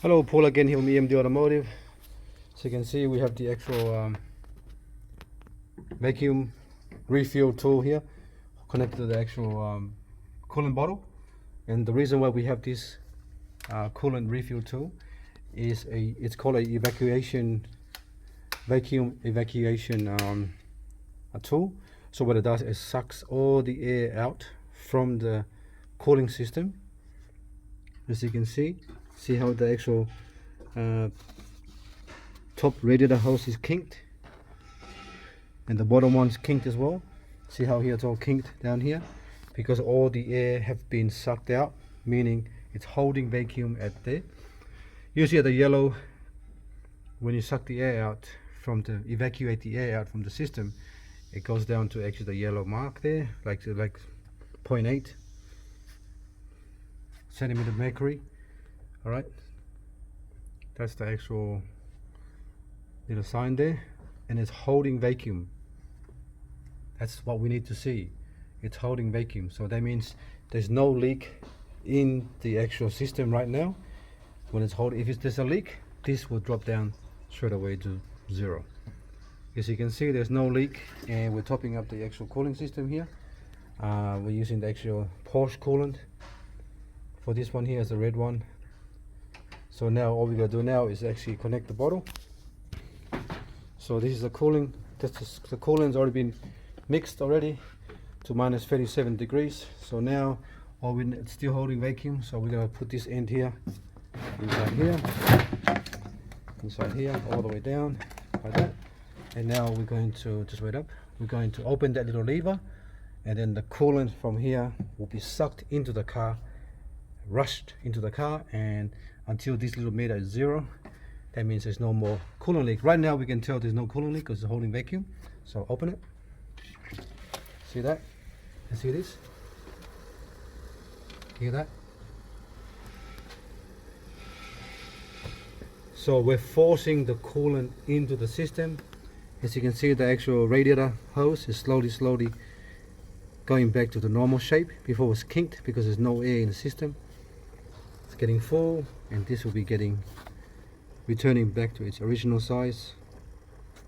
Hello, Paul again here from EMD Automotive. So you can see we have the actual vacuum refill tool here connected to the actual coolant bottle. And the reason why we have this coolant refill tool is it's called a vacuum evacuation a tool. So what it does is sucks all the air out from the cooling system. As you can see how the actual top radiator hose is kinked, and the bottom one's kinked as well. See how here it's all kinked down here, because all the air have been sucked out, meaning it's holding vacuum at there. Usually at the yellow, when you suck the air out evacuate the air out from the system, it goes down to actually the yellow mark there, like 0.8 centimeter mercury. All right, that's the actual little sign there, and it's holding vacuum. That's what we need to see. It's holding vacuum, so that means there's no leak in the actual system right now. When it's holding, if there's a leak, this will drop down straight away to 0. As you can see, there's no leak, and we're topping up the actual cooling system here. We're using the actual Porsche coolant for this one here, is the red one. So now all we gotta do now is actually connect the bottle. So this is the cooling. The coolant's already been mixed already to minus 37 degrees. So now it's still holding vacuum. So we're gonna put this end here, inside here, all the way down like that. And now we're going to just wait up. We're going to open that little lever, and then the coolant from here will be sucked into the car, rushed into the car, and until this little meter is 0, that means there's no more coolant leak. Right now we can tell there's no coolant leak because it's holding vacuum. So open it. See that? And see this? Hear that? So we're forcing the coolant into the system. As you can see, the actual radiator hose is slowly going back to the normal shape. Before it was kinked because there's no air in the system. It's getting full, and this will be returning back to its original size,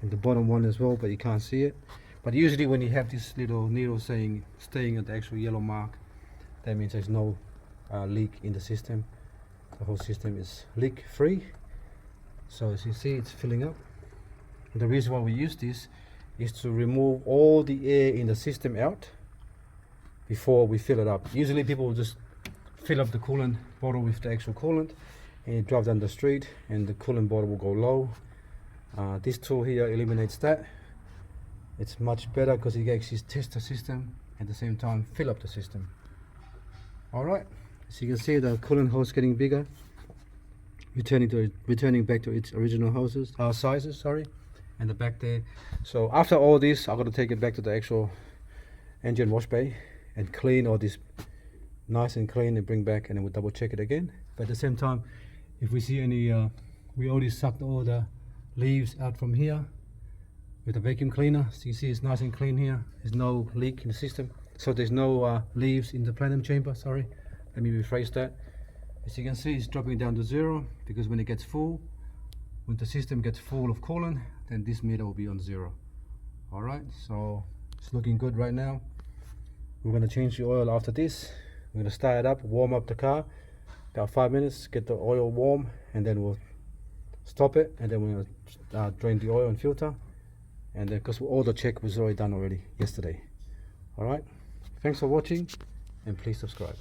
and the bottom one as well, but you can't see it. But usually when you have this little needle staying at the actual yellow mark, that means there's no leak in the system. The whole system is leak free. So as you see, it's filling up. And the reason why we use this is to remove all the air in the system out before we fill it up. Usually people will just fill up the coolant bottle with the actual coolant and you drive down the street and the coolant bottle will go low. This tool here eliminates that. It's much better because you can actually test the system at the same time fill up the system. Alright, as you can see, the coolant hose getting bigger, returning back to its original sizes, sorry, and the back there. So after all this, I'm going to take it back to the actual engine wash bay and clean all this nice and clean and bring back, and then we'll double check it again. But at the same time, if we see any we already sucked all the leaves out from here with the vacuum cleaner. So you see it's nice and clean here. There's no leak in the system, so there's no leaves in the plenum chamber. Sorry, let me rephrase that. As you can see, it's dropping down to 0 because when it gets full, when the system gets full of coolant, then this meter will be on 0. Alright, so it's looking good right now. We're going to change the oil after this. We're going to start it up, warm up the car, about 5 minutes, get the oil warm, and then we'll stop it, and then we're going to drain the oil and filter, and then because all the check was already done yesterday. Alright, thanks for watching, and please subscribe.